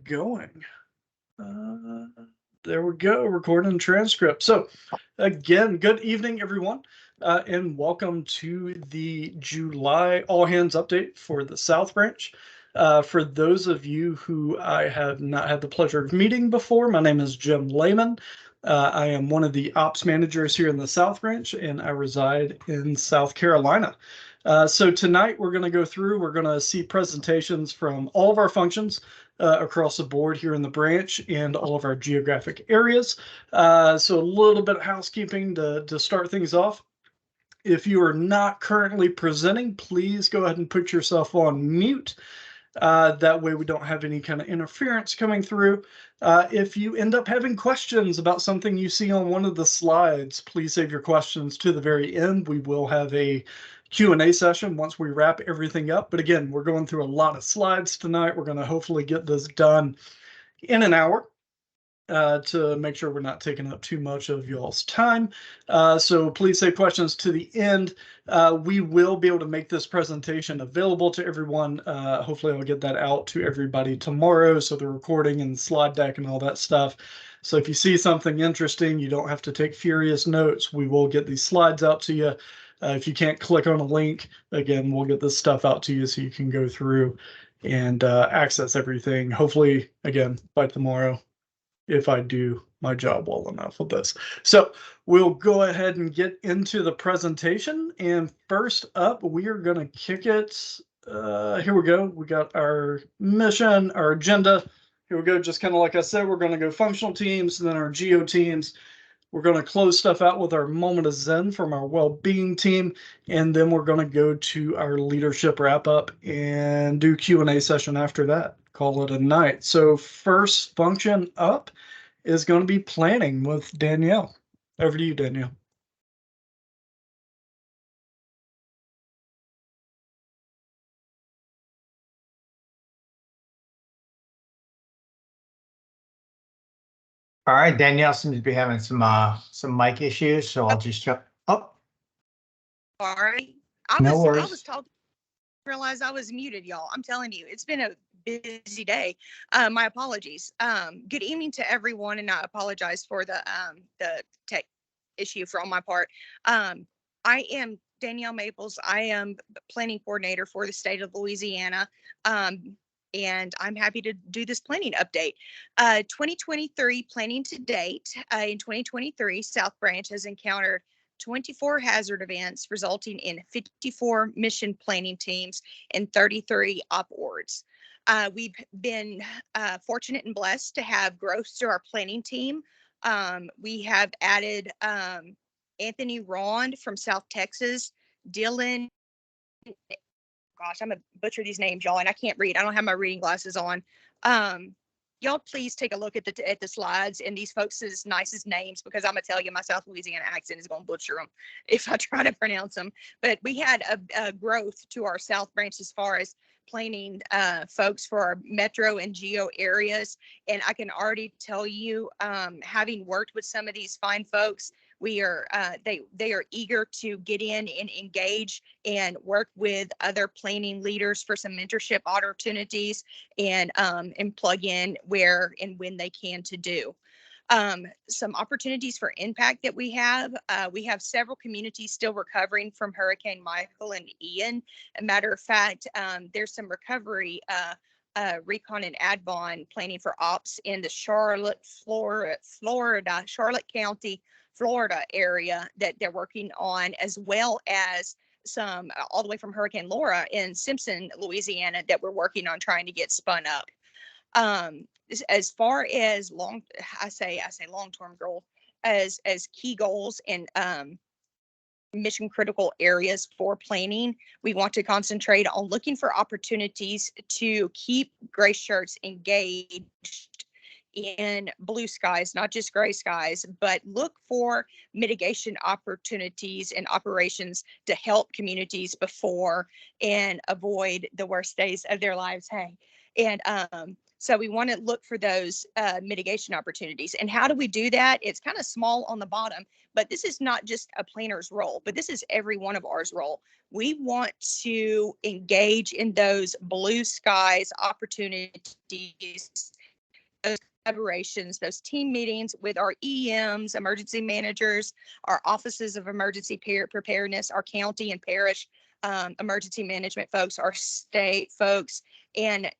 going. Uh, there we go, recording transcript. So, again, good evening, everyone, and welcome to the July all hands update for the South Branch. For those of you who I have not had the pleasure of meeting before, my name is Jim Lehman. I am one of the ops managers here in the South Branch, and I reside in South Carolina. So tonight we're going to see presentations from all of our functions across the board here in the branch and all of our geographic areas. So a little bit of housekeeping to start things off. If you are not currently presenting, please go ahead and put yourself on mute. That way we don't have any kind of interference coming through. If you end up having questions about something you see on one of the slides, please save your questions to the very end. We will have a Q&A session once we wrap everything up. But again, we're going through a lot of slides tonight. We're going to hopefully get this done in an hour. To make sure we're not taking up too much of y'all's time. So please save questions to the end. We will be able to make this presentation available to everyone. Hopefully I'll get that out to everybody tomorrow. So the recording and slide deck and all that stuff. So if you see something interesting, you don't have to take furious notes. We will get these slides out to you. If you can't click on a link, again, we'll get this stuff out to you so you can go through and access everything. Hopefully, again, by tomorrow, if I do my job well enough with this. So we'll go ahead and get into the presentation. And first up, we are going to kick it. Here we go. We got our mission, our agenda. Here we go. Just kind of like I said, we're going to go functional teams, then our geo teams. We're going to close stuff out with our moment of Zen from our well-being team. And then we're going to go to our leadership wrap-up and do Q&A session after that. Call it a night. So first function up is going to be planning with Danielle. Over to you, Danielle. All right, Danielle seems to be having some mic issues, so I'll just jump. Oh, sorry. No worries. I was told to realize I was muted, y'all. I'm telling you, it's been a busy day. My apologies. Good evening to everyone, and I apologize for the tech issue on my part. I am Danielle Maples. I am planning coordinator for the state of Louisiana. And I'm happy to do this planning update. 2023 planning to date. In 2023, South Branch has encountered 24 hazard events, resulting in 54 mission planning teams and 33 op orgs. We've been fortunate and blessed to have growth to our planning team. We have added Anthony Rond from South Texas, Dylan, gosh, I'm gonna butcher these names, y'all, and I can't read. I don't have my reading glasses on. Y'all please take a look at the slides and these folks' nicest names, because I'm gonna tell you my South Louisiana accent is gonna butcher them if I try to pronounce them. But we had a growth to our South Branch as far as planning folks for our metro and geo areas. And I can already tell you, having worked with some of these fine folks, we are they are eager to get in and engage and work with other planning leaders for some mentorship opportunities and plug in where and when they can to do. Some opportunities for impact that we have several communities still recovering from Hurricane Michael and Ian. A matter of fact, there's some recovery recon and advon planning for ops in the Charlotte County, Florida area that they're working on, as well as some all the way from Hurricane Laura in Simpson, Louisiana, that we're working on trying to get spun up. As far as I say long-term goal, as key goals and mission critical areas for planning, we want to concentrate on looking for opportunities to keep gray shirts engaged in blue skies, not just gray skies, but look for mitigation opportunities and operations to help communities before and avoid the worst days of their lives. Hey, and so we want to look for those mitigation opportunities. And how do we do that? It's kind of small on the bottom, but this is not just a planner's role, but this is every one of ours role. We want to engage in those blue skies opportunities those collaborations, those team meetings with our EMs, emergency managers, our offices of emergency preparedness, our county and parish emergency management folks, our state folks, and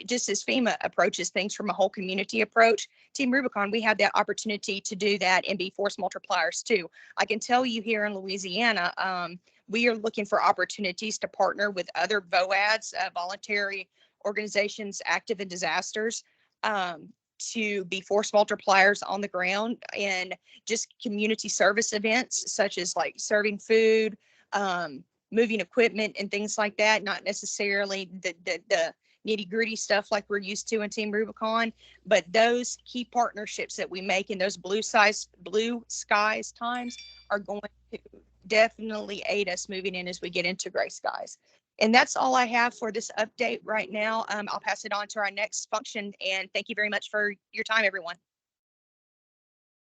just as FEMA approaches things from a whole community approach, Team Rubicon, we have that opportunity to do that and be force multipliers too. I can tell you here in Louisiana, we are looking for opportunities to partner with other VOADs, voluntary organizations active in disasters, to be force multipliers on the ground and just community service events such as like serving food, moving equipment and things like that, not necessarily the nitty gritty stuff like we're used to in Team Rubicon, but those key partnerships that we make in those blue skies times are going to definitely aid us moving in as we get into gray skies. And that's all I have for this update right now. I'll pass it on to our next function, and thank you very much for your time, everyone.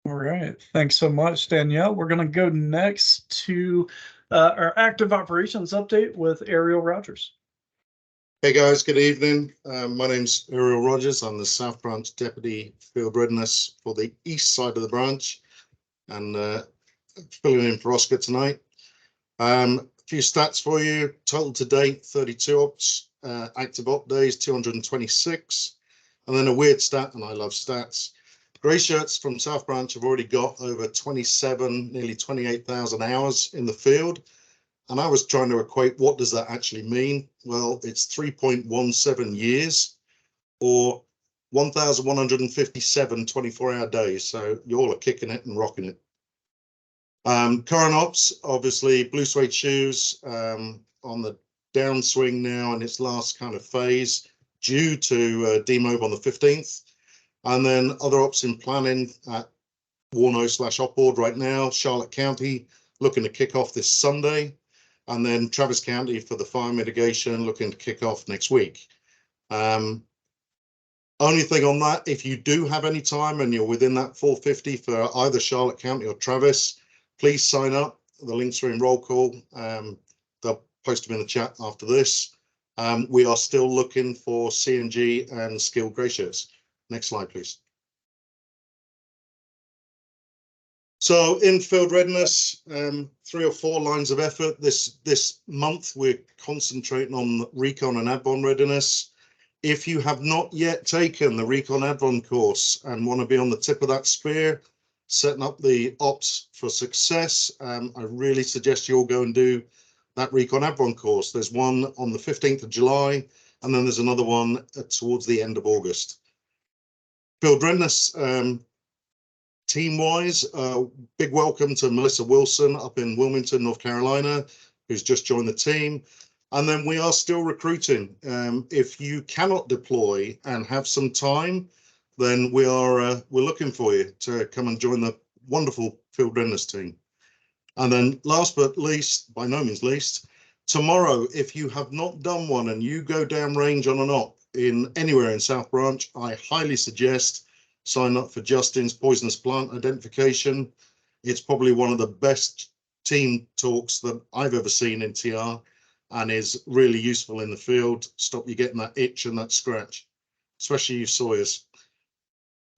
All right. Thanks so much, Danielle. We're going to go next to our active operations update with Ariel Rogers. Hey guys, good evening. My name's Ariel Rogers. I'm the South Branch Deputy Field Readiness for the east side of the branch, and filling in for Oscar tonight. A few stats for you. Total to date, 32 ops, active op days, 226. And then a weird stat, and I love stats. Grey shirts from South Branch have already got over 27, nearly 28,000 hours in the field. And I was trying to equate, what does that actually mean? Well, it's 3.17 years or 1,157 24-hour days. So you all are kicking it and rocking it. Current ops, obviously, blue suede shoes on the downswing now in its last kind of phase, due to demob on the 15th. And then other ops in planning at Warno/Op Board right now, Charlotte County looking to kick off this Sunday. And then Travis County for the fire mitigation looking to kick off next week. Only thing on that, if you do have any time and you're within that 450 for either Charlotte County or Travis, please sign up. The links are in roll call. They'll post them in the chat after this. We are still looking for CNG and skilled grey shirts. Next slide, please. So in field readiness, 3 or 4 lines of effort. This month, we're concentrating on recon and advon readiness. If you have not yet taken the recon advon course and want to be on the tip of that spear, setting up the ops for success, I really suggest you all go and do that recon advon course. There's one on the 15th of July, and then there's another one towards the end of August. Field readiness, team-wise, big welcome to Melissa Wilson up in Wilmington, North Carolina, who's just joined the team. And then we are still recruiting. If you cannot deploy and have some time, then we're looking for you to come and join the wonderful field readiness team. And then last but least, by no means least, tomorrow, if you have not done one and you go down range on an op in anywhere in South Branch, I highly suggest sign up for Justin's poisonous plant identification. It's probably one of the best team talks that I've ever seen in TR and is really useful in the field. Stop you getting that itch and that scratch, especially you sawyers.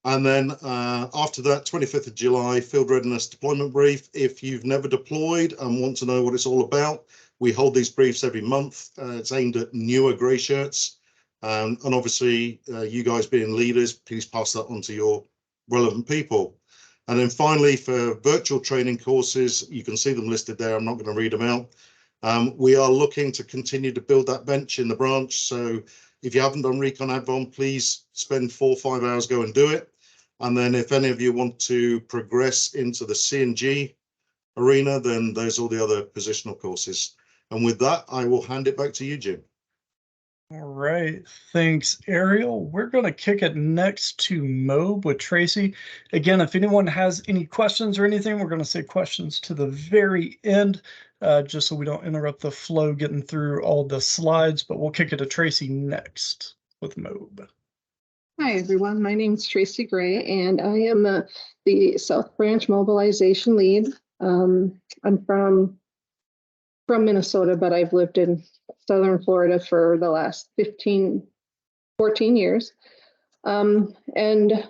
And then after that, 25th of July, field readiness deployment brief. If you've never deployed and want to know what it's all about, we hold these briefs every month. It's aimed at newer grey shirts. And obviously, you guys being leaders, please pass that on to your relevant people. And then finally, for virtual training courses, you can see them listed there. I'm not going to read them out. We are looking to continue to build that bench in the branch. So if you haven't done Recon Advon, please spend 4 or 5 hours, go and do it. And then if any of you want to progress into the CNG arena, then there's all the other positional courses. And with that, I will hand it back to you, Jim. All right. Thanks, Ariel. We're going to kick it next to MOB with Tracy. Again, if anyone has any questions or anything, we're going to say questions to the very end, just so we don't interrupt the flow getting through all the slides, but we'll kick it to Tracy next with MOB. Hi, everyone. My name is Tracy Gray, and I am the South Branch Mobilization Lead. I'm from Minnesota, but I've lived in Southern Florida for the last 14 years. And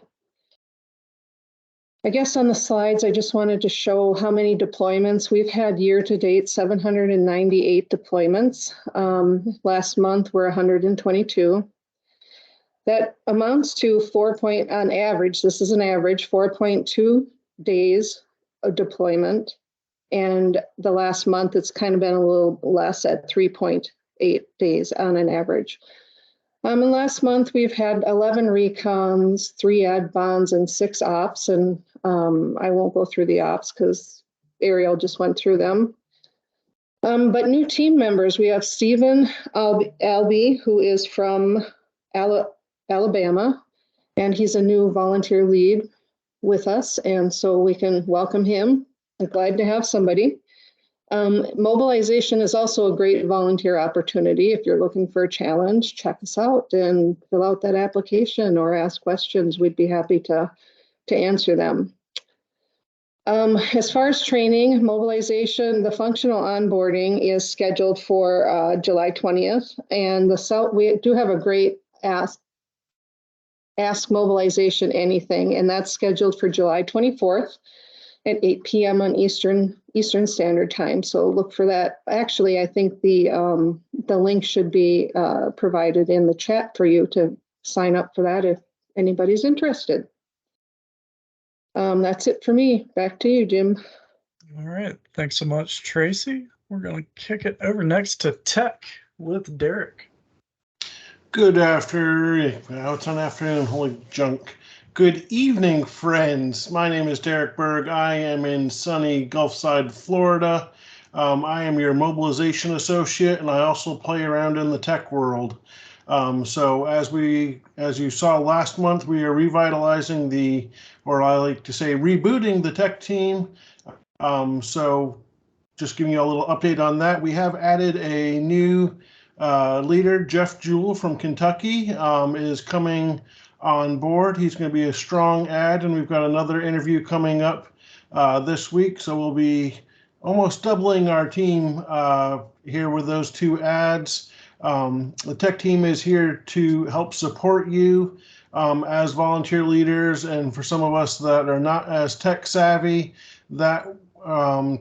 I guess on the slides, I just wanted to show how many deployments we've had year to date, 798 deployments. Last month were 122. That amounts to on average, this is an average, 4.2 days of deployment. And the last month, it's kind of been a little less at 3.8 days on an average. And last month, we've had 11 recons, 3 ad bonds, and 6 ops. And I won't go through the ops because Ariel just went through them. But new team members, we have Stephen Albee, who is from Alabama, and he's a new volunteer lead with us. And so we can welcome him. I'm glad to have somebody. Mobilization is also a great volunteer opportunity. If you're looking for a challenge, check us out and fill out that application or ask questions. We'd be happy to answer them. As far as training, mobilization, the functional onboarding is scheduled for July 20th. And we do have a great Ask Mobilization Anything, and that's scheduled for July 24th. At 8 p.m. on Eastern Standard Time. So look for that. Actually, I think the link should be provided in the chat for you to sign up for that if anybody's interested. That's it for me. Back to you, Jim. All right. Thanks so much, Tracy. We're going to kick it over next to Tech with Derek. Good afternoon. Now it's on afternoon. Holy junk. Good evening, friends. My name is Derek Berg. I am in sunny Gulfside, Florida. I am your mobilization associate, and I also play around in the tech world. So as you saw last month, we are revitalizing or I like to say rebooting the tech team. So just giving you a little update on that. We have added a new leader, Jeff Jewell from Kentucky, is coming on board. He's going to be a strong add, and we've got another interview coming up this week. So we'll be almost doubling our team here with those 2 ads. The tech team is here to help support you as volunteer leaders, and for some of us that are not as tech savvy, that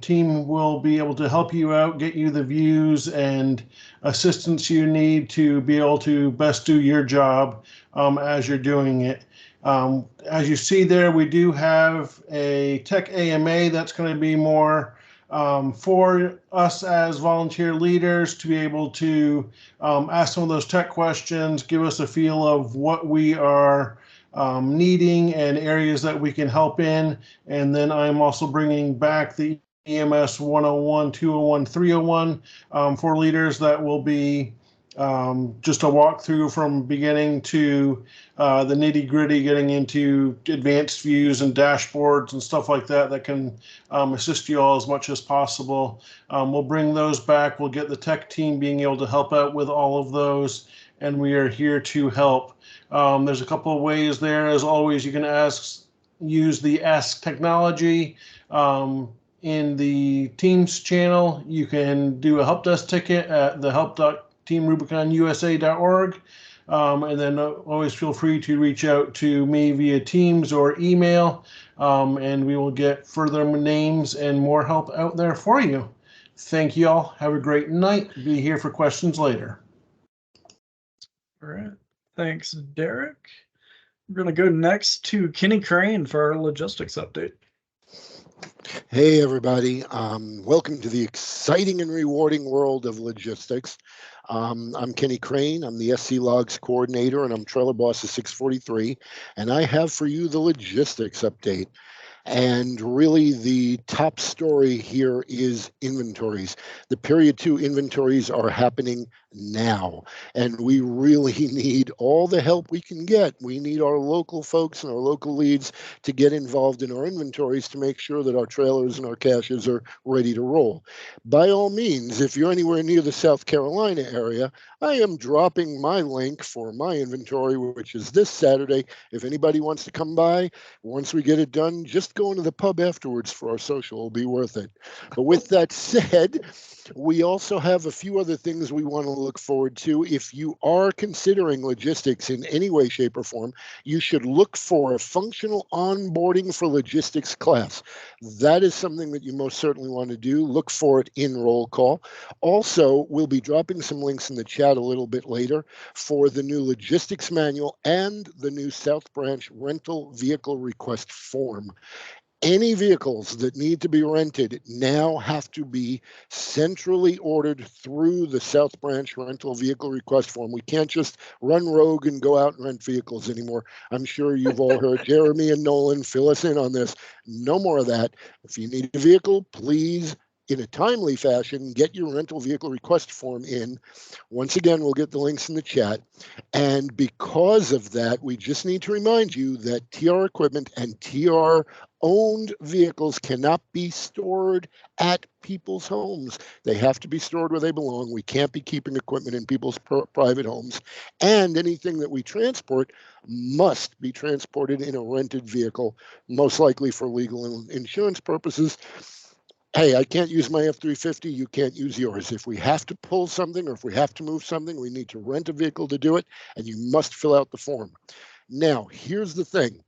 team will be able to help you out, get you the views and assistance you need to be able to best do your job as you're doing it. As you see there, we do have a tech AMA that's going to be more for us as volunteer leaders to be able to ask some of those tech questions, give us a feel of what we are needing and areas that we can help in. And then I'm also bringing back the EMS 101, 201, 301 for leaders that will be just a walkthrough from beginning to the nitty gritty, getting into advanced views and dashboards and stuff like that that can assist you all as much as possible. We'll bring those back. We'll get the tech team being able to help out with all of those, and we are here to help. There's a couple of ways there. As always, you can use the Ask Technology in the Teams channel. You can do a help desk ticket at the help.teamrubiconusa.org. And then always feel free to reach out to me via Teams or email, and we will get further names and more help out there for you. Thank you all. Have a great night. Be here for questions later. All right. Thanks, Derek. We're going to go next to Kenny Crane for our logistics update. Hey, everybody. Welcome to the exciting and rewarding world of logistics. I'm Kenny Crane. I'm the SC Logs coordinator, and I'm Trailer Boss of 643. And I have for you the logistics update. And really, the top story here is inventories. The period 2 inventories are happening now, and we really need all the help we can get. We need our local folks and our local leads to get involved in our inventories to make sure that our trailers and our caches are ready to roll. By all means, if you're anywhere near the South Carolina area, I am dropping my link for my inventory, which is this Saturday. If anybody wants to come by, once we get it done, just going to the pub afterwards for our social will be worth it. But with that said, we also have a few other things we want to look forward to. If you are considering logistics in any way, shape, or form, you should look for a functional onboarding for logistics class. That is something that you most certainly want to do. Look for it in roll call. Also, we'll be dropping some links in the chat a little bit later for the new logistics manual and the new South Branch rental vehicle request form. Any vehicles that need to be rented now have to be centrally ordered through the South Branch rental vehicle request form. We can't just run rogue and go out and rent vehicles anymore. I'm sure you've all heard Jeremy and Nolan fill us in on this. No more of that. If you need a vehicle, please, in a timely fashion, get your rental vehicle request form in. Once again, we'll get the links in the chat. And because of that, we just need to remind you that TR equipment and TR owned vehicles cannot be stored at people's homes. They have to be stored where they belong. We can't be keeping equipment in people's private homes. And anything that we transport must be transported in a rented vehicle, most likely for legal and insurance purposes. Hey, I can't use my F-350, you can't use yours. If we have to pull something or if we have to move something, we need to rent a vehicle to do it, and you must fill out the form. Now, here's the thing.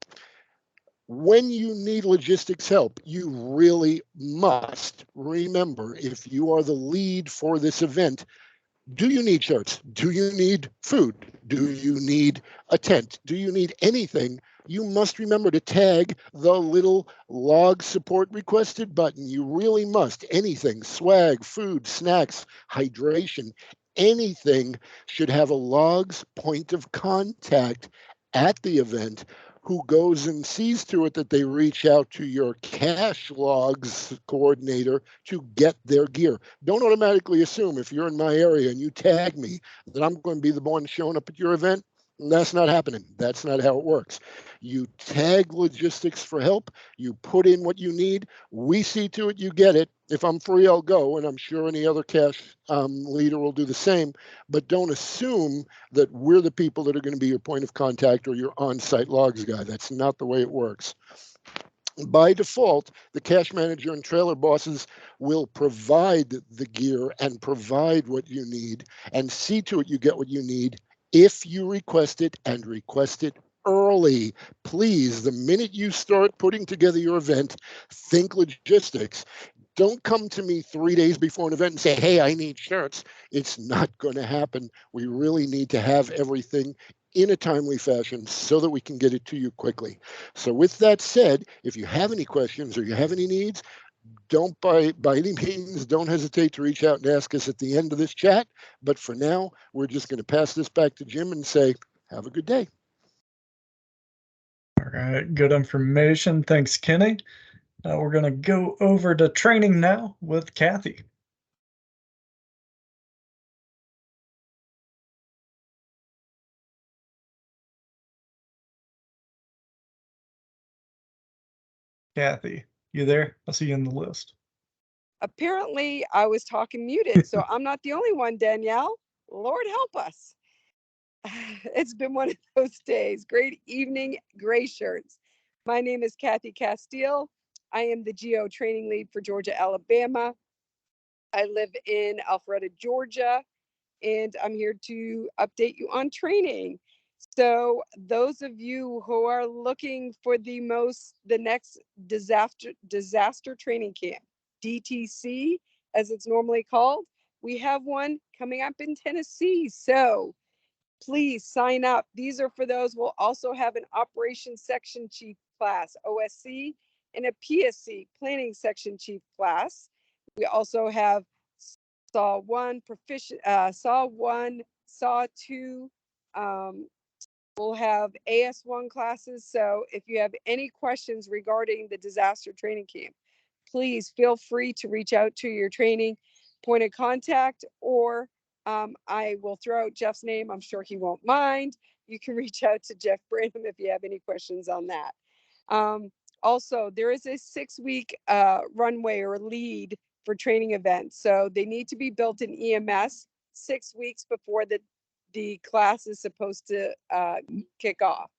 When you need logistics help, you really must remember, if you are the lead for this event, do you need shirts? Do you need food? Do you need a tent? Do you need anything? You must remember to tag the little log support requested button. You really must. Anything, swag, food, snacks, hydration, anything should have a logs point of contact at the event who goes and sees to it that they reach out to your cash logs coordinator to get their gear. Don't automatically assume if you're in my area and you tag me that I'm going to be the one showing up at your event. That's not happening. That's not how it works. You tag logistics for help. You put in what you need. We see to it you get it. If I'm free, I'll go, and I'm sure any other cash leader will do the same. But don't assume that we're the people that are going to be your point of contact or your on-site logs guy. That's not the way it works. By default, the cash manager and trailer bosses will provide the gear and provide what you need and see to it you get what you need if you request it and request it early. Please, the minute you start putting together your event, think logistics. Don't come to me 3 days before an event and say, hey, I need shirts. It's not going to happen. We really need to have everything in a timely fashion so that we can get it to you quickly. So with that said, if you have any questions or you have any needs, don't by any means, don't hesitate to reach out and ask us at the end of this chat. But for now, we're just going to pass this back to Jim and say, have a good day. All right, good information. Thanks, Kenny. Now we're going to go over to training now with Kathy. Kathy, you there? I see you in the list. Apparently I was talking muted, so I'm not the only one, Danielle. Lord help us. It's been one of those days. Great evening, gray shirts. My name is Kathy Castile. I am the GO training lead for Georgia, Alabama. I live in Alpharetta, Georgia, and I'm here to update you on training. So those of you who are looking for the next disaster training camp, DTC, as it's normally called, we have one coming up in Tennessee. So please sign up. These are for those. We'll also have an Operations Section Chief class, OSC, and a PSC, Planning Section Chief class. We also have SAW 1, SAW 1, SAW 2. We'll have AS1 classes. So if you have any questions regarding the disaster training camp, please feel free to reach out to your training point of contact, or I will throw out Jeff's name. I'm sure he won't mind. You can reach out to Jeff Branham if you have any questions on that. Also, there is a 6-week runway or lead for training events. So they need to be built in EMS 6 weeks before the class is supposed to kick off.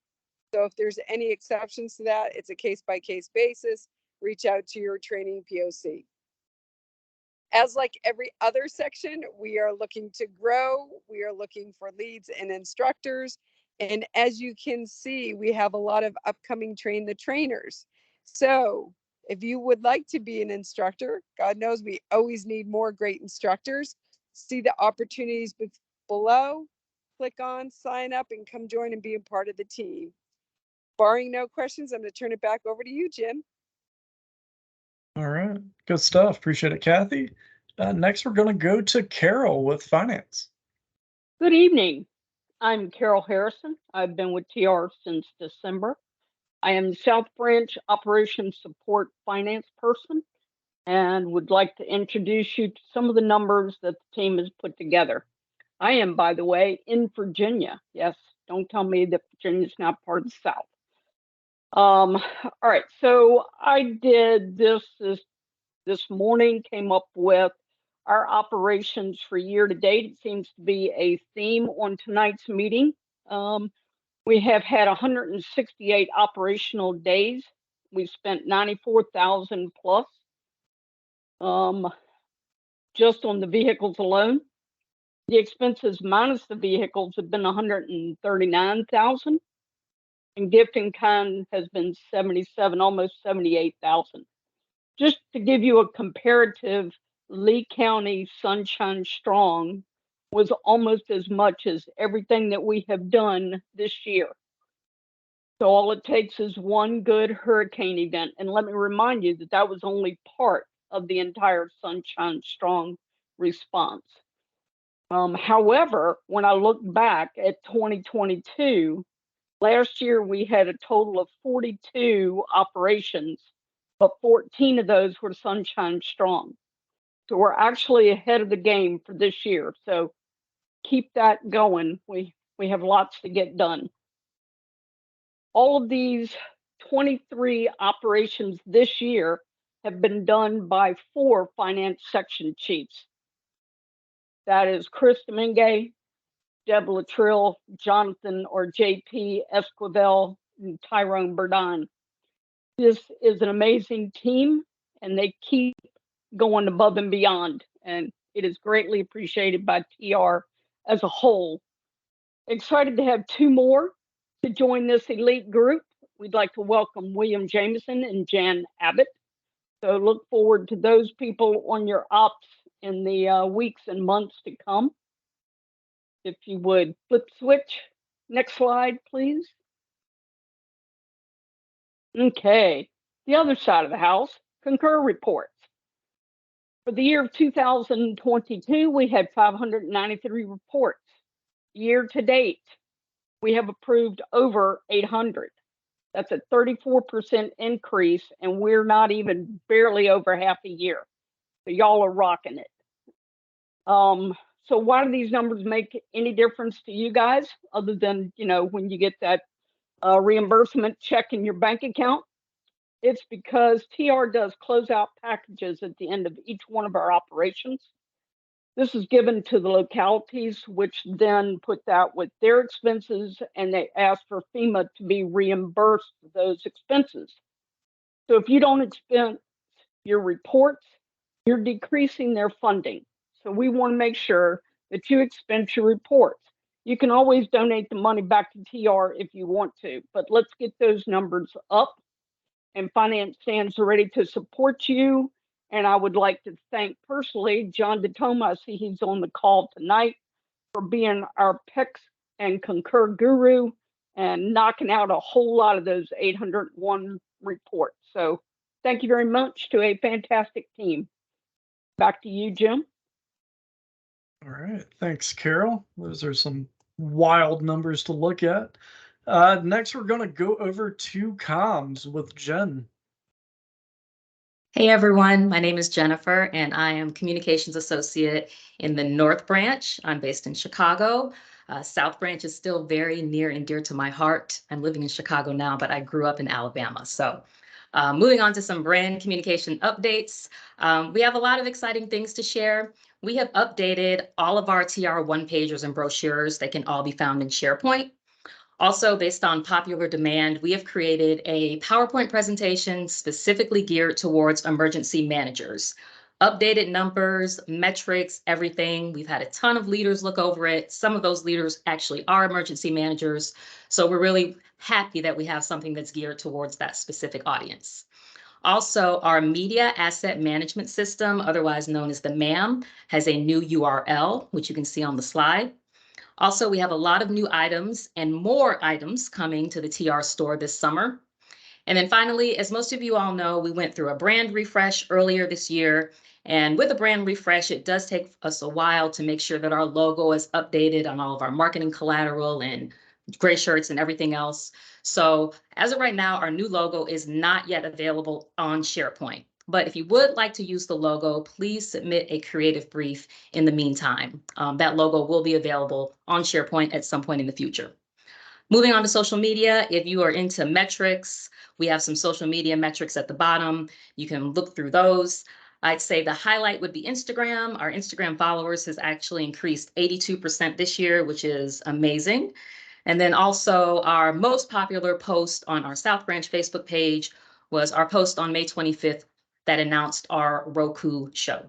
So if there's any exceptions to that, it's a case-by-case basis. Reach out to your training POC. as like every other section, we are looking to grow. We are looking for leads and instructors. And as you can see, we have a lot of upcoming train the trainers. So if you would like to be an instructor, God knows we always need more great instructors. See the opportunities below, click on, sign up, and come join and be a part of the team. Barring no questions, I'm going to turn it back over to you, Jim. All right, good stuff. Appreciate it, Kathy. Next, we're going to go to Carol with finance. Good evening. I'm Carol Harrison. I've been with TR since December. I am the South Branch Operations Support Finance person and would like to introduce you to some of the numbers that the team has put together. I am, by the way, in Virginia. Yes, don't tell me that Virginia's not part of the South. All right, so I did this morning, came up with our operations for year to date. It seems to be a theme on tonight's meeting. We have had 168 operational days. We spent 94,000 plus just on the vehicles alone. The expenses minus the vehicles have been 139,000. And gift in kind has been 77, almost 78,000. Just to give you a comparative, Lee County Sunshine Strong was almost as much as everything that we have done this year. So all it takes is one good hurricane event. And let me remind you that that was only part of the entire Sunshine Strong response. However, when I look back at 2022, last year, we had a total of 42 operations, but 14 of those were Sunshine Strong. So we're actually ahead of the game for this year. So keep that going. We have lots to get done. All of these 23 operations this year have been done by 4 finance section chiefs. That is Chris Domingue, Deb Latrill, Jonathan or JP Esquivel, and Tyrone Burdine. This is an amazing team and they keep going above and beyond, and it is greatly appreciated by TR as a whole. Excited to have 2 more to join this elite group. We'd like to welcome William Jameson and Jan Abbott. So look forward to those people on your ops in the weeks and months to come. If you would flip switch. Next slide, please. Okay, the other side of the house, Concur reports. For the year of 2022, we had 593 reports. Year to date, we have approved over 800. That's a 34% increase, and we're not even barely over half a year. So y'all are rocking it. So why do these numbers make any difference to you guys other than, you know, when you get that reimbursement check in your bank account? It's because TR does closeout packages at the end of each one of our operations. This is given to the localities, which then put that with their expenses, and they ask for FEMA to be reimbursed for those expenses. So if you don't expense your reports, you're decreasing their funding. So we want to make sure that you expense your reports. You can always donate the money back to TR if you want to, but let's get those numbers up. And finance stands ready to support you. And I would like to thank personally John DeToma. I see he's on the call tonight, for being our PICS and Concur guru and knocking out a whole lot of those 801 reports. So thank you very much to a fantastic team. Back to you, Jim. All right, thanks, Carol. Those are some wild numbers to look at. Next, we're going to go over to comms with Jen. Hey everyone, my name is Jennifer and I am Communications Associate in the North Branch. I'm based in Chicago. South Branch is still very near and dear to my heart. I'm living in Chicago now, but I grew up in Alabama. So moving on to some brand communication updates. We have a lot of exciting things to share. We have updated all of our TR one-pagers and brochures. They can all be found in SharePoint. Also, based on popular demand, we have created a PowerPoint presentation specifically geared towards emergency managers. updated numbers, metrics, everything. We've had a ton of leaders look over it. Some of those leaders actually are emergency managers. So we're really happy that we have something that's geared towards that specific audience. Also, our media asset management system, otherwise known as the MAM, has a new URL, which you can see on the slide. Also, we have a lot of new items and more items coming to the TR store this summer. And then finally, as most of you all know, we went through a brand refresh earlier this year. And with a brand refresh, it does take us a while to make sure that our logo is updated on all of our marketing collateral and gray shirts and everything else. So as of right now, our new logo is not yet available on SharePoint. But if you would like to use the logo, please submit a creative brief in the meantime. That logo will be available on SharePoint at some point in the future. Moving on to social media, if you are into metrics, we have some social media metrics at the bottom. You can look through those. I'd say the highlight would be Instagram. Our Instagram followers has actually increased 82% this year, which is amazing. And then also our most popular post on our South Branch Facebook page was our post on May 25th that announced our Roku show.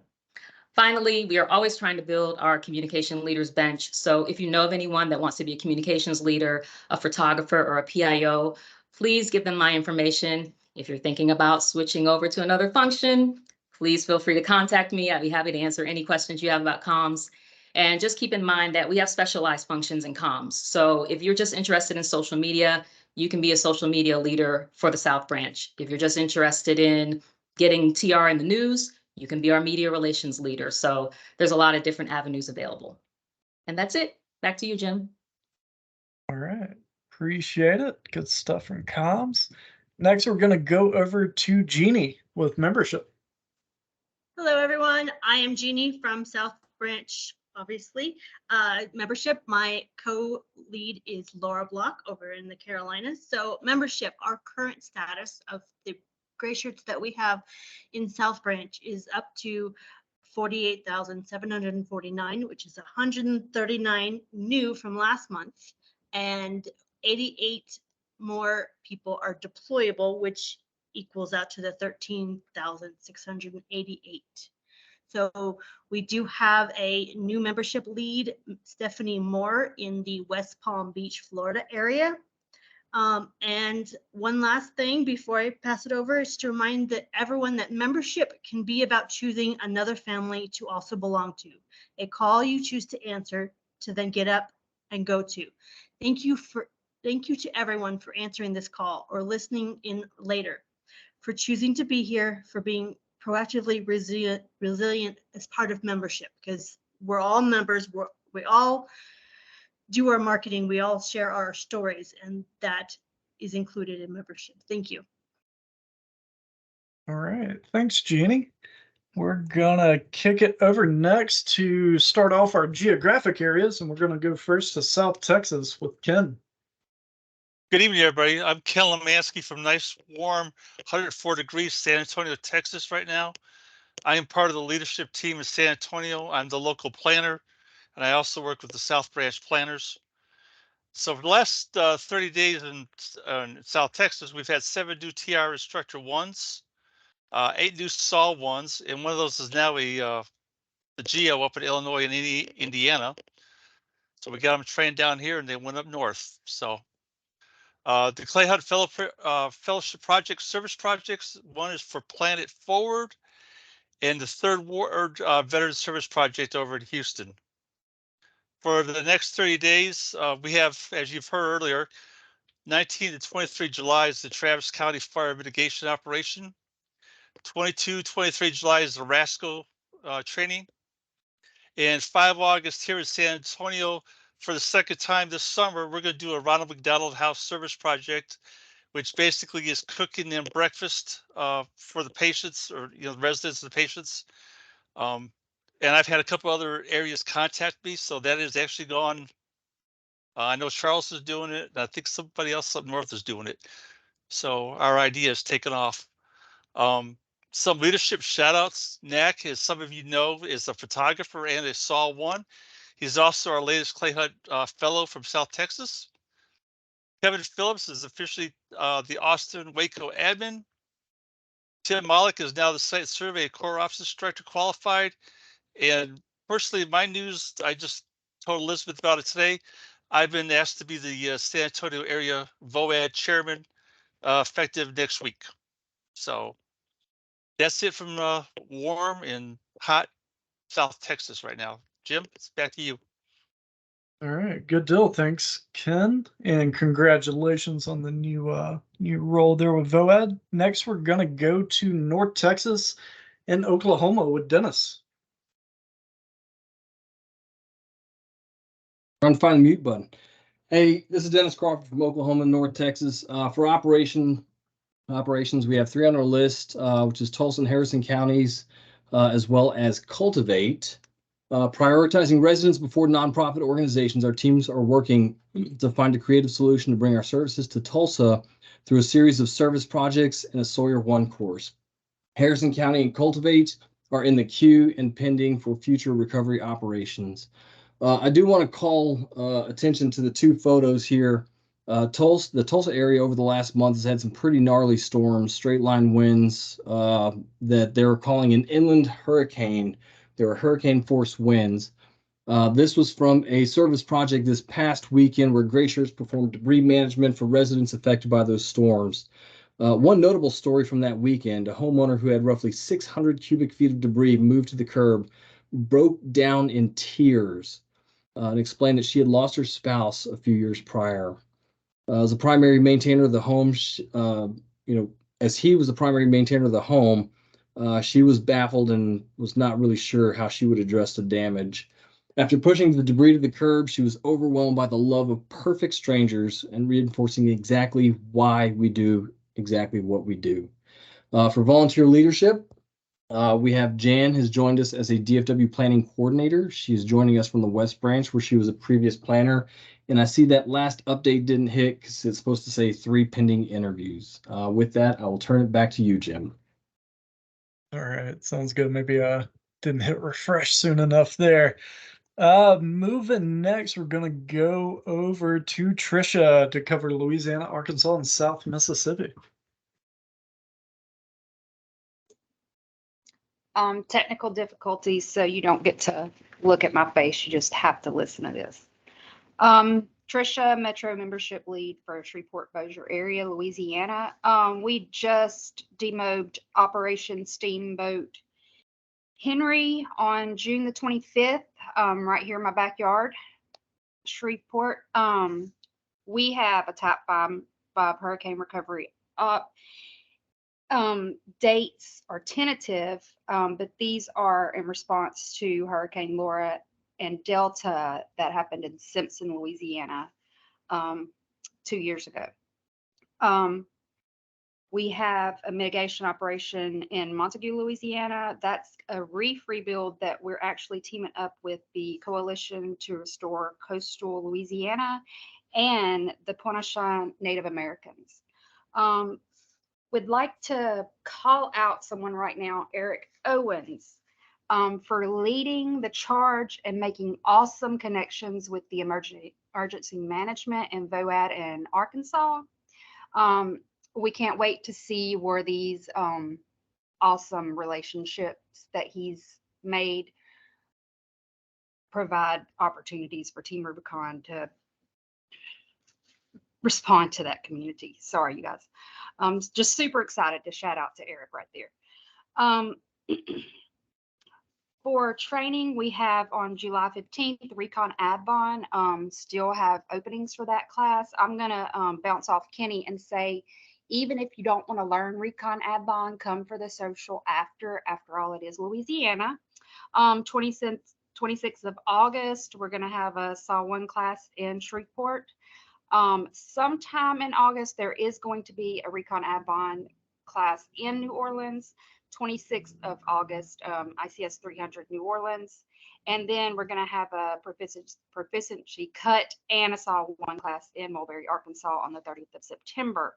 Finally, we are always trying to build our communication leaders bench. So if you know of anyone that wants to be a communications leader, a photographer, or a PIO, please give them my information. If you're thinking about switching over to another function, please feel free to contact me. I'd be happy to answer any questions you have about comms. And just keep in mind that we have specialized functions in comms. So if you're just interested in social media, you can be a social media leader for the South Branch. If you're just interested in getting TR in the news, you can be our media relations leader. So there's a lot of different avenues available. And that's it. Back to you, Jim. All right. Appreciate it. Good stuff from comms. Next, we're going to go over to Jeannie with membership. Hello, everyone. I am Jeannie from South Branch, obviously. Membership, my co-lead is Laura Block over in the Carolinas. So membership, our current status of the gray shirts that we have in South Branch is up to 48,749, which is 139 new from last month, and 88 more people are deployable, which equals out to the 13,688. So we do have a new membership lead, Stephanie Moore, in the West Palm Beach, Florida area. And one last thing before I pass it over is to remind that everyone that membership can be about choosing another family to also belong to. A call you choose to answer to then get up and go to. Thank you to everyone for answering this call or listening in later, for choosing to be here, for being proactively resilient as part of membership, because we're all members. We all do our marketing, we all share our stories, and that is included in membership. Thank you. All right. Thanks, Jeannie. We're going to kick it over next to start off our geographic areas, and we're going to go first to South Texas with Ken. Good evening, everybody. I'm Ken Lemansky from nice, warm, 104 degrees San Antonio, Texas right now. I am part of the leadership team in San Antonio. I'm the local planner, and I also work with the South Branch planners. So for the last 30 days in South Texas, we've had 7 new TR instructor 1s, 8 new SAW 1s, and one of those is now the GEO up in Illinois and Indiana. So we got them trained down here, and they went up north. So the Clay Hunt Fellowship Project service projects, one is for Planet Forward, and the Third Ward Veteran Service Project over in Houston. For the next 30 days, we have, as you've heard earlier, 19 to 23 July is the Travis County Fire Mitigation Operation. 22, 23 July is the RASCO training. And 5 August here in San Antonio, for the second time this summer, we're going to do a Ronald McDonald House Service Project, which basically is cooking them breakfast for the patients, or the residents of the patients. And I've had a couple other areas contact me, so that is actually gone. I know Charles is doing it, and I think somebody else up north is doing it. So our idea is taken off. Some leadership shout outs. Knack, as some of you know, is a photographer and a SAW 1. He's also our latest Clay Hunt fellow from South Texas. Kevin Phillips is officially the Austin Waco admin. Tim Mollick is now the site survey Corps Officer Director qualified. And personally, my news, I just told Elizabeth about it today. I've been asked to be the San Antonio area VOAD chairman effective next week. So that's it from warm and hot South Texas right now. Jim, it's back to you. All right, good deal. Thanks, Ken, and congratulations on the new role there with VOAD. Next, we're gonna go to North Texas and Oklahoma with Dennis. Trying to find the mute button. Hey, this is Dennis Crawford from Oklahoma, North Texas. For operations, we have 3 on our list, which is Tulsa and Harrison counties, as well as Cultivate. Prioritizing residents before nonprofit organizations, our teams are working to find a creative solution to bring our services to Tulsa through a series of service projects and a Sawyer One course. Harrison County and Cultivate are in the queue and pending for future recovery operations. I do want to call attention to the 2 photos here. The Tulsa area over the last month has had some pretty gnarly storms, straight line winds that they're calling an inland hurricane. There were hurricane force winds. This was from a service project this past weekend where Gray Shirts performed debris management for residents affected by those storms. One notable story from that weekend, a homeowner who had roughly 600 cubic feet of debris moved to the curb broke down in tears and explained that she had lost her spouse a few years prior. As a primary maintainer of the home, as he was the primary maintainer of the home, she was baffled and was not really sure how she would address the damage. After pushing the debris to the curb, she was overwhelmed by the love of perfect strangers and reinforcing exactly why we do exactly what we do. For volunteer leadership, we have Jan has joined us as a DFW planning coordinator. She's joining us from the West Branch where she was a previous planner. And I see that last update didn't hit because it's supposed to say 3 pending interviews. With that, I will turn it back to you, Jim. All right, sounds good. Maybe didn't hit refresh soon enough there. Moving next, we're gonna go over to Trisha to cover Louisiana, Arkansas, and South Mississippi. Technical difficulties, so you don't get to look at my face. You just have to listen to this. Trisha, Metro Membership Lead for Shreveport-Bossier area, Louisiana. We just demobbed Operation Steamboat Henry on June the 25th, right here in my backyard, Shreveport. We have a Type 5 hurricane recovery up. Dates are tentative, but these are in response to Hurricane Laura and Delta that happened in Simpson, Louisiana, 2 years ago. We have a mitigation operation in Montague, Louisiana. That's a reef rebuild that we're actually teaming up with the Coalition to Restore Coastal Louisiana and the Pointe-au-Chien Native Americans. Would like to call out someone right now, Eric Owens, for leading the charge and making awesome connections with the emergency management and VOAD in Arkansas. We can't wait to see where these awesome relationships that he's made provide opportunities for Team Rubicon to respond to that community. Sorry, you guys. Just super excited to shout out to Eric right there. For training, we have on July 15th, Recon Adbon, still have openings for that class. I'm gonna bounce off Kenny and say, even if you don't want to learn Recon Adbon, come for the social after all it is Louisiana. 26th of August, we're gonna have a SAW 1 class in Shreveport. Sometime in August, there is going to be a Recon Adbon class in New Orleans. 26th of August, ICS 300 New Orleans. And then we're going to have a proficiency cut and a SAW 1 class in Mulberry, Arkansas on the 30th of September.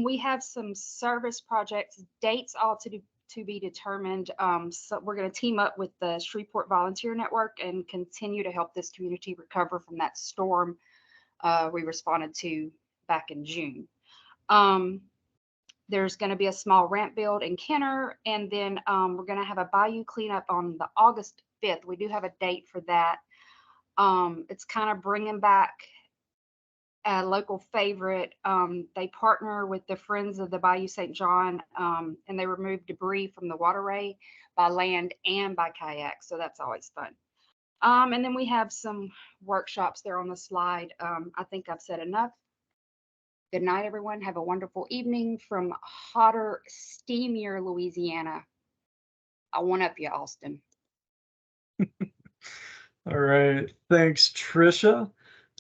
We have some service projects, dates all to be determined. So we're going to team up with the Shreveport Volunteer Network and continue to help this community recover from that storm we responded to back in June. There's going to be a small ramp build in Kenner, and then we're going to have a bayou cleanup on the August 5th. We do have a date for that. It's kind of bringing back a local favorite. They partner with the Friends of the Bayou St. John, and they remove debris from the waterway by land and by kayak. So that's always fun. And then we have some workshops there on the slide. I think I've said enough. Good night, everyone. Have a wonderful evening from hotter, steamier Louisiana. I one up you, Austin. All right. Thanks, Trisha.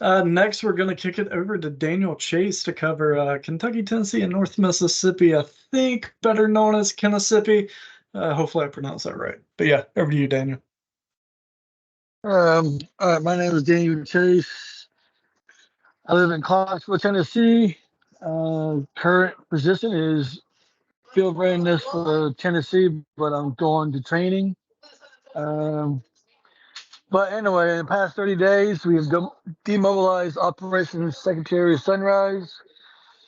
Next, we're going to kick it over to Daniel Chase to cover Kentucky, Tennessee, and North Mississippi. I think better known as Kennesippi. Hopefully I pronounced that right. But yeah, over to you, Daniel. All right, my name is Daniel Chase. I live in Clarksville, Tennessee. Current position is field readiness for Tennessee, but I'm going to training. But anyway, in the past 30 days, we have demobilized Operations Secretary Sunrise.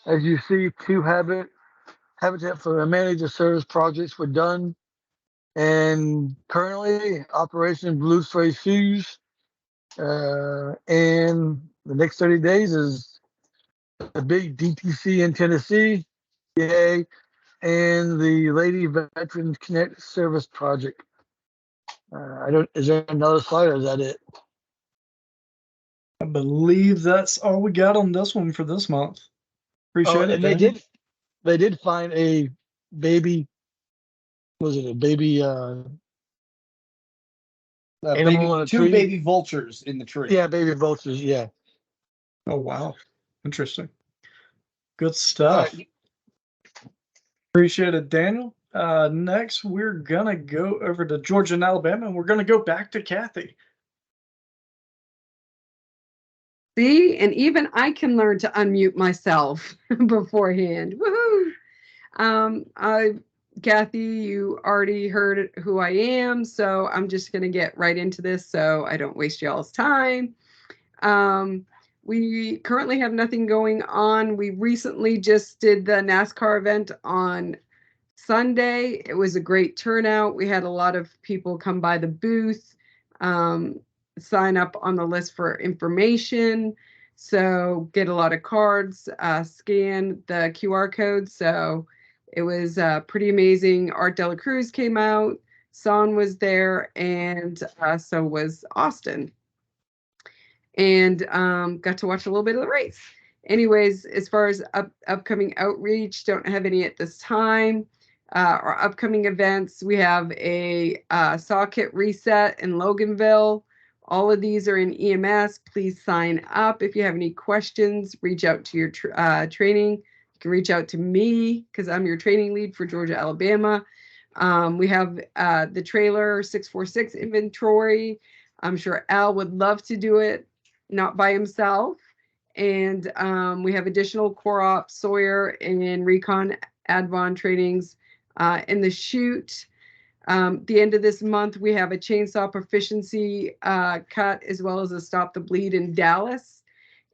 As you see, 2 Habitat for Humanity service projects were done. And currently, Operation Blue Suede Shoes. And the next 30 days is a big DTC in Tennessee, yay, and the Lady Veterans Connect Service Project. Is there another slide or is that it? I believe that's all we got on this one for this month. Appreciate it. And they did find a baby, was it a baby animal in a 2 tree? baby vultures in the tree. Yeah, baby vultures, yeah. Oh, wow. Interesting. Good stuff. Right. Appreciate it, Daniel. Next, we're going to go over to Georgia and Alabama, and we're going to go back to Kathy. See, and even I can learn to unmute myself beforehand. Woohoo! Kathy, you already heard who I am, so I'm just going to get right into this so I don't waste y'all's time. We currently have nothing going on. We recently just did the NASCAR event on Sunday. It was a great turnout. We had a lot of people come by the booth, sign up on the list for information. So get a lot of cards, scan the QR code. So it was pretty amazing. Art Dela Cruz came out, Son was there, and so was Austin. And got to watch a little bit of the race. Anyways, as far as upcoming outreach, don't have any at this time. Our upcoming events, we have a saw kit reset in Loganville. All of these are in EMS. Please sign up. If you have any questions, reach out to your training. You can reach out to me because I'm your training lead for Georgia, Alabama. We have the trailer 646 inventory. I'm sure Al would love to do it, not by himself. And we have additional Core Op, Sawyer, and Recon Advon trainings in the chute. The end of this month, we have a chainsaw proficiency cut as well as a Stop the Bleed in Dallas.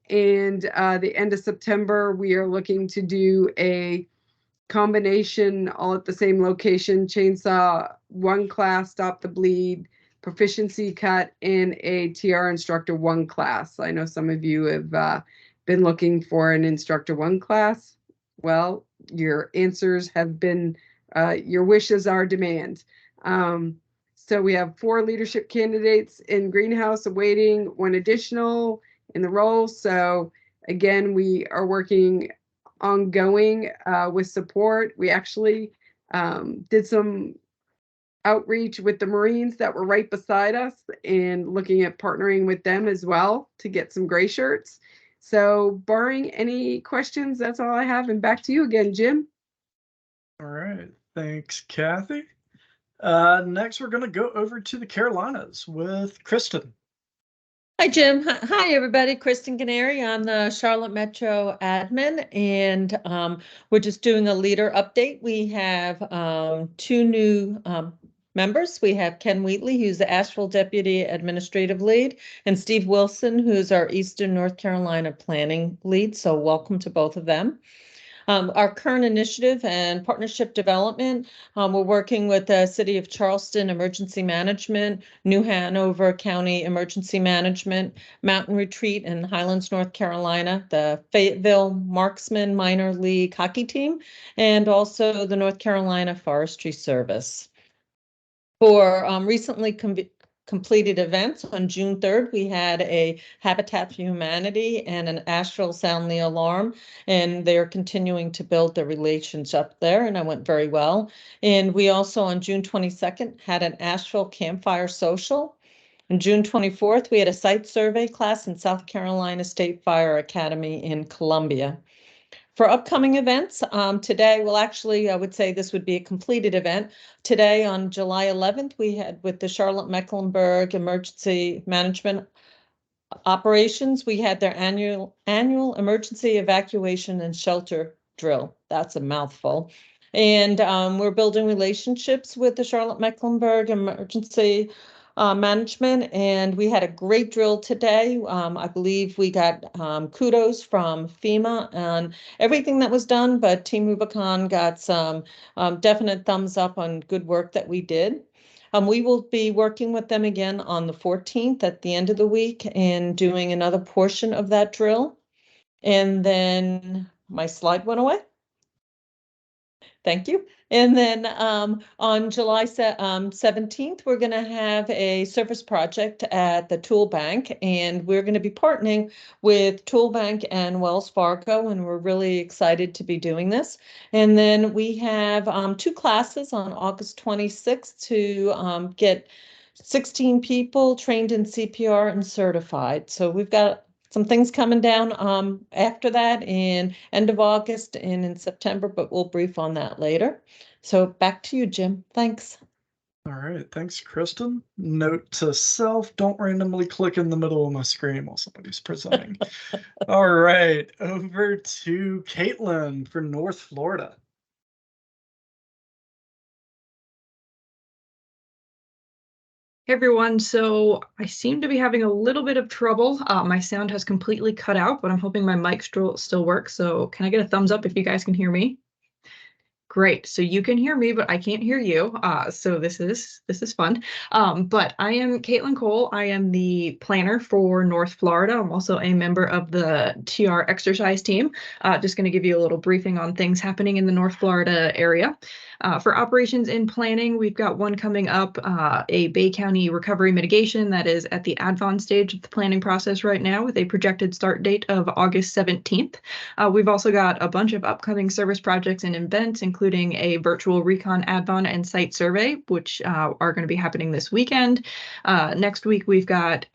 And the end of September, we are looking to do a combination all at the same location, chainsaw 1 class, Stop the Bleed, proficiency cut, and a TR Instructor 1 class. I know some of you have been looking for an Instructor 1 class. Well, your answers have been, your wishes are demand. So we have 4 leadership candidates in Greenhouse awaiting 1 additional in the role. So again, we are working ongoing with support. We actually did some outreach with the Marines that were right beside us and looking at partnering with them as well to get some gray shirts. So barring any questions, that's all I have. And back to you again, Jim. All right. Thanks, Kathy. Next, we're going to go over to the Carolinas with Kristen. Hi, Jim. Hi, everybody. Kristen Canary. I'm the Charlotte Metro admin, and we're just doing a leader update. We have 2 new members. We have Ken Wheatley, who's the Asheville Deputy Administrative Lead, and Steve Wilson, who's our Eastern North Carolina Planning Lead. So welcome to both of them. Our current initiative and partnership development, we're working with the City of Charleston Emergency Management, New Hanover County Emergency Management, Mountain Retreat in Highlands, North Carolina, the Fayetteville Marksman Minor League Hockey Team, and also the North Carolina Forestry Service. For recently completed events, on June 3rd, we had a Habitat for Humanity and an Astral Sound the Alarm, and they're continuing to build their relations up there, and it went very well. And we also, on June 22nd, had an Astral Campfire Social. On June 24th, we had a site survey class in South Carolina State Fire Academy in Columbia. For upcoming events, today, well, actually, I would say this would be a completed event. Today, on July 11th, we had with the Charlotte-Mecklenburg Emergency Management Operations, we had their annual emergency evacuation and shelter drill. That's a mouthful. And we're building relationships with the Charlotte-Mecklenburg Emergency Management, and we had a great drill today. I believe we got kudos from FEMA on everything that was done, but Team Rubicon got some definite thumbs up on good work that we did. We will be working with them again on the 14th at the end of the week and doing another portion of that drill. And then my slide went away. Thank you. And then on July 17th, we're going to have a service project at the Tool Bank, and we're going to be partnering with Tool Bank and Wells Fargo, and we're really excited to be doing this. And then we have 2 classes on August 26th to get 16 people trained in CPR and certified. So we've got some things coming down after that in end of August and in September, but we'll brief on that later. So back to you, Jim. Thanks. All right. Thanks, Kristen. Note to self, don't randomly click in the middle of my screen while somebody's presenting. All right. Over to Caitlin for North Florida. Hey everyone, so I seem to be having a little bit of trouble. My sound has completely cut out, but I'm hoping my mic still works. So can I get a thumbs up if you guys can hear me? Great. So you can hear me, but I can't hear you. So this is fun. But I am Caitlin Cole. I am the planner for North Florida. I'm also a member of the TR exercise team. Just going to give you a little briefing on things happening in the North Florida area. For operations and planning, we've got one coming up, a Bay County recovery mitigation that is at the advanced stage of the planning process right now with a projected start date of August 17th. We've also got a bunch of upcoming service projects and events, including a virtual recon advon and site survey, which are going to be happening this weekend. Next week, we've got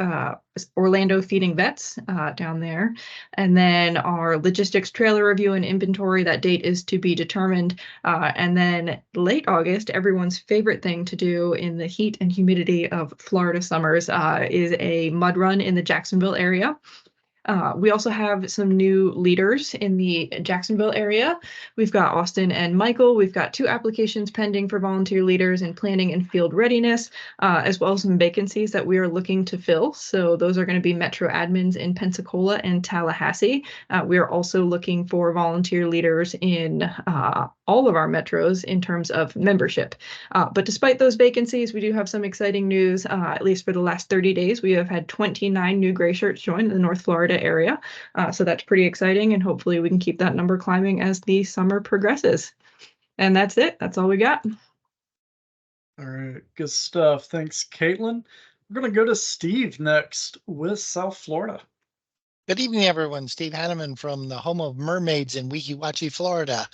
Orlando Feeding Vets down there. And then our logistics trailer review and inventory, that date is to be determined. And then late August, everyone's favorite thing to do in the heat and humidity of Florida summers is a mud run in the Jacksonville area. We also have some new leaders in the Jacksonville area. We've got Austin and Michael. We've got 2 applications pending for volunteer leaders in planning and field readiness, as well as some vacancies that we are looking to fill. So those are going to be Metro admins in Pensacola and Tallahassee. We are also looking for volunteer leaders in all of our metros in terms of membership. But despite those vacancies, we do have some exciting news. At least for the last 30 days, we have had 29 new gray shirts join the North Florida area. So that's pretty exciting, and hopefully we can keep that number climbing as the summer progresses. And that's it. That's all we got. All right, good stuff. Thanks, Caitlin. We're going to go to Steve next with South Florida. Good evening, everyone. Steve Hanneman from the home of mermaids in Weeki Wachee, Florida.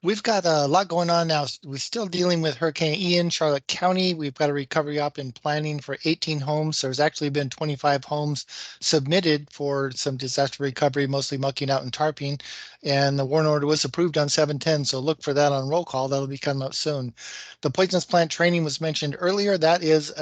We've got a lot going on now. We're still dealing with Hurricane Ian, Charlotte County. We've got a recovery op in planning for 18 homes. There's actually been 25 homes submitted for some disaster recovery, mostly mucking out and tarping. And the warrant order was approved on 7/10, so look for that on roll call. That'll be coming up soon. The poisonous plant training was mentioned earlier. That is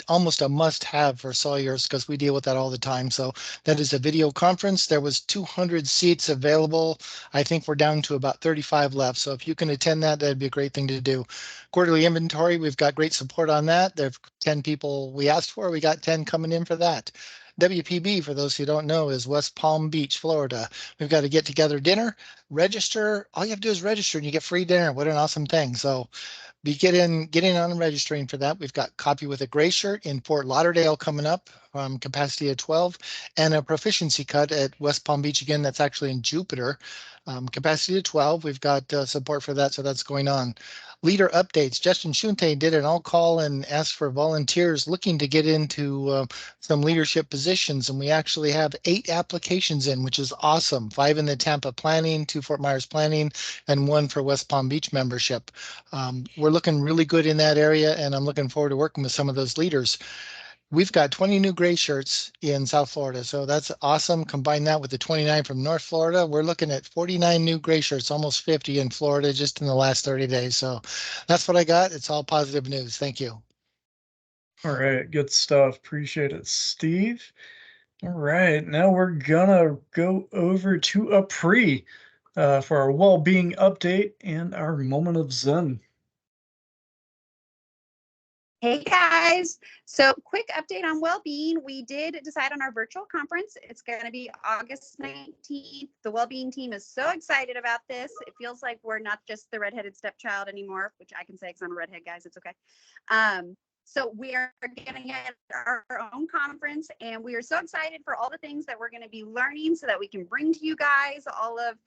almost a must-have for Sawyers because we deal with that all the time. So that is a video conference. There was 200 seats available. I think we're down to about 35 left. So if you can attend that, that'd be a great thing to do. Quarterly inventory, we've got great support on that. There's 10 people we asked for. We got 10 coming in for that. WPB, for those who don't know, is West Palm Beach, Florida. We've got a get together dinner. Register. All you have to do is register and you get free dinner. What an awesome thing. So get in on and registering for that. We've got Coffee with a Gray Shirt in Fort Lauderdale coming up, capacity of 12, and a proficiency cut at West Palm Beach again. That's actually in Jupiter, capacity of 12. We've got support for that, so that's going on. Leader updates. Justin Shunte did an all call and asked for volunteers looking to get into some leadership positions, and we actually have 8 applications in, which is awesome. 5 in the Tampa planning, 2 Fort Myers planning, and 1 for West Palm Beach membership. We're looking really good in that area, and I'm looking forward to working with some of those leaders. We've got 20 new gray shirts in South Florida, so that's awesome. Combine that with the 29 from North Florida, we're looking at 49 new gray shirts, almost 50 in Florida just in the last 30 days. So that's what I got. It's all positive news. Thank you. All right, good stuff. Appreciate it, Steve. All right, now we're gonna go over to Apri for our well-being update and our moment of Zen. Hey guys, so quick update on well-being. We did decide on our virtual conference. It's going to be August 19th. The well-being team is so excited about this. It feels like we're not just the redheaded stepchild anymore, which I can say because I'm a redhead, guys. It's okay. So we are going to get our own conference, and we are so excited for all the things that we're going to be learning so that we can bring to you guys all of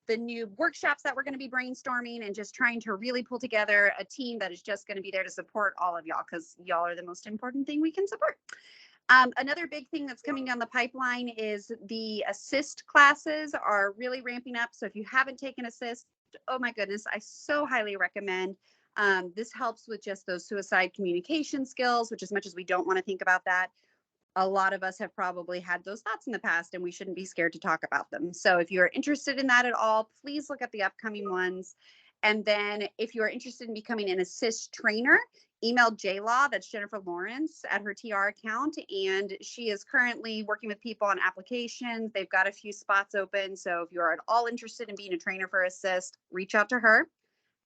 the new workshops that we're going to be brainstorming, and just trying to really pull together a team that is just going to be there to support all of y'all, because y'all are the most important thing we can support. Another big thing that's coming down the pipeline is the assist classes are really ramping up. So if you haven't taken assist, oh my goodness, I so highly recommend. This helps with just those suicide communication skills, which, as much as we don't want to think about that, a lot of us have probably had those thoughts in the past, and we shouldn't be scared to talk about them. So if you're interested in that at all, please look at the upcoming ones. And then if you're interested in becoming an assist trainer, email JLaw, that's Jennifer Lawrence, at her TR account. And she is currently working with people on applications. They've got a few spots open. So if you're at all interested in being a trainer for assist, reach out to her.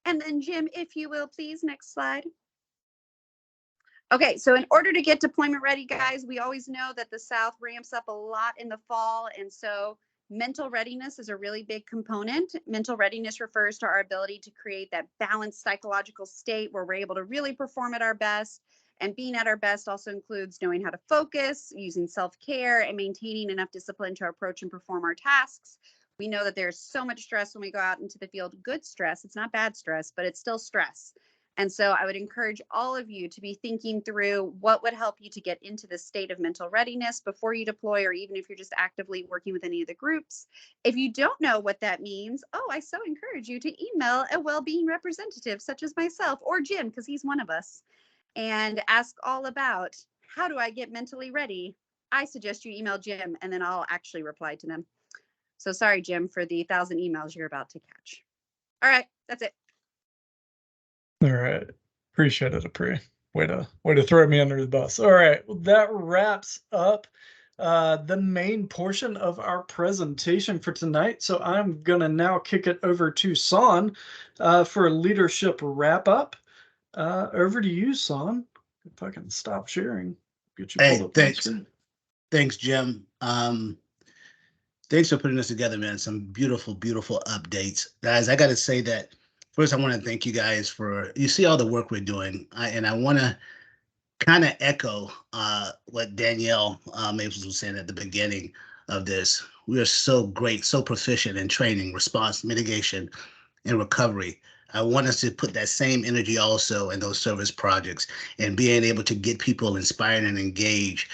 And then Jim, if you will, please, next slide. Okay, so in order to get deployment ready, guys, we always know that the South ramps up a lot in the fall. And so mental readiness is a really big component. Mental readiness refers to our ability to create that balanced psychological state where we're able to really perform at our best. And being at our best also includes knowing how to focus, using self-care, and maintaining enough discipline to approach and perform our tasks. We know that there's so much stress when we go out into the field. Good stress. It's not bad stress, but it's still stress. And so I would encourage all of you to be thinking through what would help you to get into the state of mental readiness before you deploy, or even if you're just actively working with any of the groups. If you don't know what that means, I so encourage you to email a well-being representative such as myself or Jim, because he's one of us, and ask all about, how do I get mentally ready? I suggest you email Jim, and then I'll actually reply to them. So sorry, Jim, for the 1,000 emails you're about to catch. All right, that's it. All right. Appreciate it, Apri. Way to throw me under the bus. All right. Well, that wraps up the main portion of our presentation for tonight. So I'm going to now kick it over to Son for a leadership wrap up. Over to you, Son. If I can stop sharing. Get you Hey, pulled up on thanks. screen. Thanks, Jim. Thanks for putting this together, man. Some beautiful, beautiful updates. Guys, I got to say that first, I want to thank you guys for, you see all the work we're doing. And I want to kind of echo what Danielle Maples was saying at the beginning of this. We are so great, so proficient in training, response, mitigation, and recovery. I want us to put that same energy also in those service projects and being able to get people inspired and engaged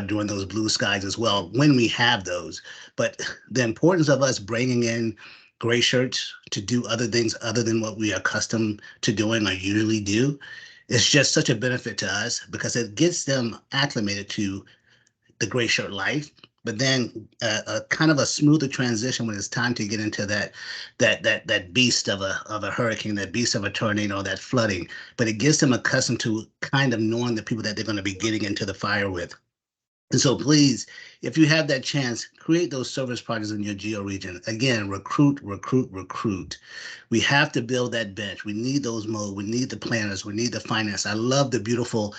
during those blue skies as well when we have those. But the importance of us bringing in gray shirts to do other things other than what we are accustomed to doing or usually do, it's just such a benefit to us because it gets them acclimated to the gray shirt life, but then a kind of a smoother transition when it's time to get into that beast of a hurricane, that beast of a tornado, that flooding. But it gets them accustomed to kind of knowing the people that they're going to be getting into the fire with. And so please, if you have that chance, create those service projects in your geo region. Again, recruit, recruit, recruit. We have to build that bench. We need those modes. We need the planners. We need the finance. I love the beautiful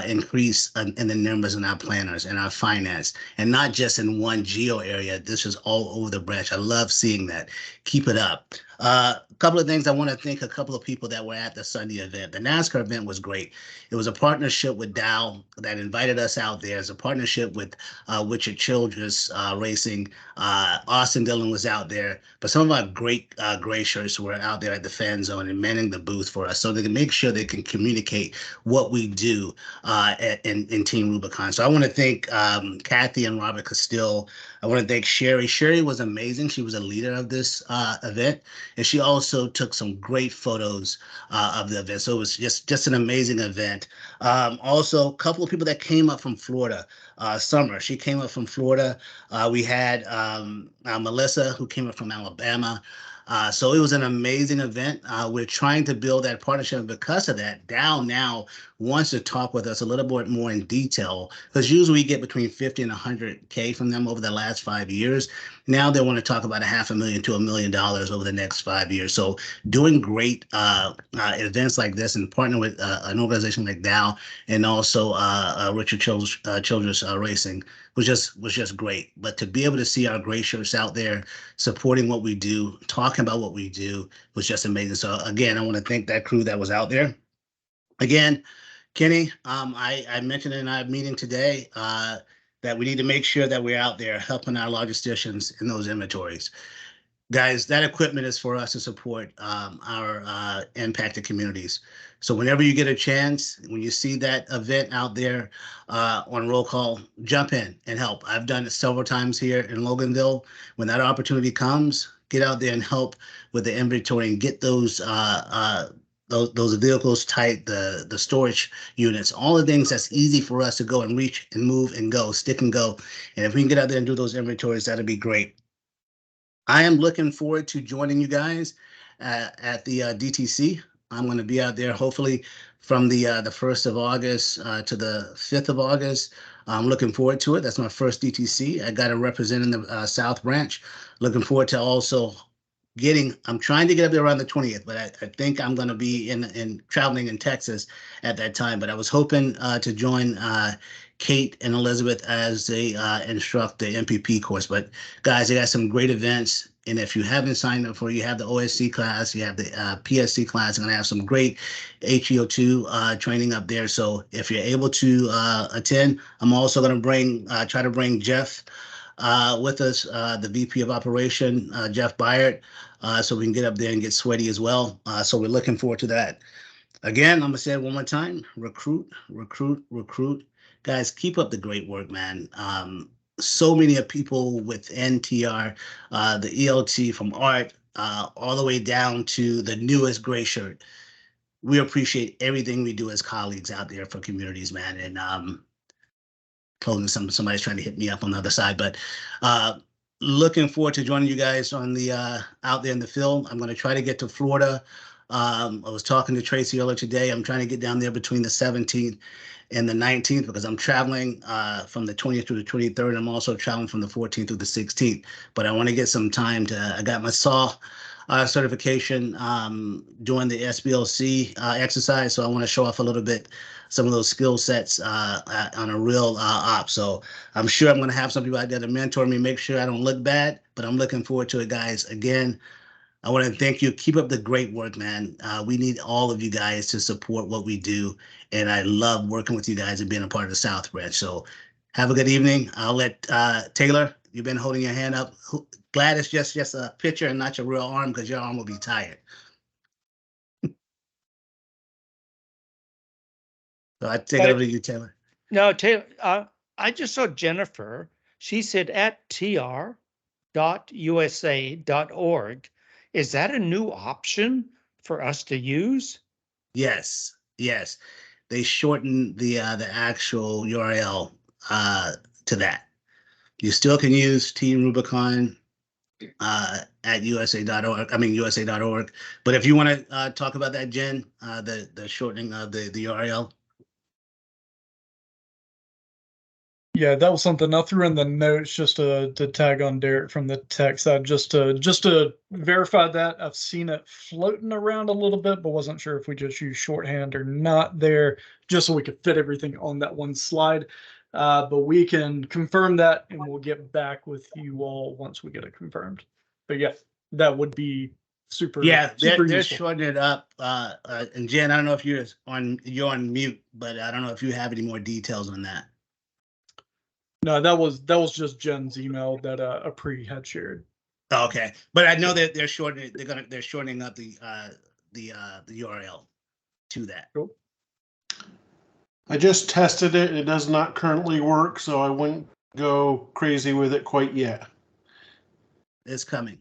increase in the numbers in our planners and our finance, and not just in one geo area. This is all over the branch. I love seeing that. Keep it up. A couple of things I want to thank a couple of people that were at the Sunday event. The NASCAR event was great. It was a partnership with Dow that invited us out there. It's a partnership with Richard Childress Racing. Austin Dillon was out there, but some of our great gray shirts were out there at the fan zone and manning the booth for us so they can make sure they can communicate what we do in Team Rubicon. So I want to thank Kathy and Robert Castile. I want to thank Sherry. Sherry was amazing. She was a leader of this event, and she also took some great photos of the event. So it was just an amazing event. Also, a couple of people that came up from Florida. Summer, she came up from Florida. We had Melissa, who came up from Alabama. So it was an amazing event. We're trying to build that partnership. And because of that, Dow now wants to talk with us a little bit more in detail, because usually we get between 50 and 100K from them over the last 5 years. Now they want to talk about $500,000 to $1 million over the next 5 years. So doing great events like this and partnering with an organization like Dow and also Richard Childress Racing was just great. But to be able to see our gray shirts out there supporting what we do, talking about what we do, was just amazing. So again, I want to thank that crew that was out there. Again, Kenny, I mentioned in our meeting today that we need to make sure that we're out there helping our logisticians in those inventories. Guys, that equipment is for us to support our impacted communities. So whenever you get a chance, when you see that event out there on roll call, jump in and help. I've done it several times here in Loganville. When that opportunity comes, get out there and help with the inventory and get those vehicles tight, the storage units, all the things that's easy for us to go and reach and move and go, stick and go. And if we can get out there and do those inventories, that'd be great. I am looking forward to joining you guys at the DTC. I'm going to be out there hopefully from the 1st of August to the 5th of August. I'm looking forward to it. That's my first DTC. I got to represent in the South Branch. Looking forward to also I'm trying to get up there around the 20th, but I think I'm going to be in traveling in Texas at that time. But I was hoping to join Kate and Elizabeth as they instruct the MPP course. But guys, they got some great events. And if you haven't signed up for it, you have the OSC class, you have the PSC class. I'm going to have some great HEO2 training up there. So if you're able to attend, I'm also going to try to bring Jeff with us, the VP of Operation, Jeff Byard, so we can get up there and get sweaty as well. So we're looking forward to that. Again, I'm going to say it one more time, recruit, recruit, recruit. Guys, keep up the great work, man. So many people within TR, the ELT from Art, all the way down to the newest gray shirt. We appreciate everything we do as colleagues out there for communities, man. And closing, somebody's trying to hit me up on the other side, but looking forward to joining you guys on the out there in the field. I'm going to try to get to Florida. I was talking to Tracy earlier today. I'm trying to get down there between the 17th and the 19th because I'm traveling from the 20th through the 23rd. I'm also traveling from the 14th through the 16th, but I want to get some time I got my SAW certification doing the SBLC exercise. So I want to show off a little bit some of those skill sets on a real op. So I'm sure I'm going to have some people out there to mentor me, make sure I don't look bad, but I'm looking forward to it, guys. Again, I want to thank you. Keep up the great work, man. We need all of you guys to support what we do. And I love working with you guys and being a part of the South Branch. So have a good evening. I'll let Taylor, you've been holding your hand up. Glad it's just a picture and not your real arm because your arm will be tired. So I take it over to you, Taylor. No, Taylor, I just saw Jennifer. She said at tr.usa.org. Is that a new option for us to use? Yes, yes. They shortened the actual URL to that. You still can use Team Rubicon at usa.org. I mean USA.org. But if you want to talk about that, Jen, the shortening of the URL. Yeah, that was something I threw in the notes just to tag on Derek from the tech side, just to verify that. I've seen it floating around a little bit, but wasn't sure if we just use shorthand or not there, just so we could fit everything on that one slide. But we can confirm that, and we'll get back with you all once we get it confirmed. But yeah, that would be super. Yeah, super they're useful. shortening it up. And Jen, I don't know if you're on mute, but I don't know if you have any more details on that. No, that was just Jen's email that Apri had shared. Okay, but I know that they're shortening. They're shortening up the URL to that. Cool. I just tested it. It does not currently work, so I wouldn't go crazy with it quite yet. It's coming.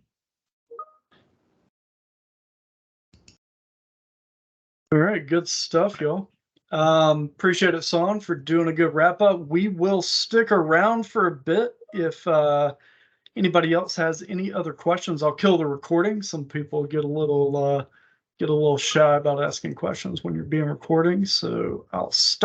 All right, good stuff, y'all. Appreciate it, Son, for doing a good wrap up. We will stick around for a bit. If anybody else has any other questions, I'll kill the recording. Some people get a little shy about asking questions when you're being recording, so I'll stop.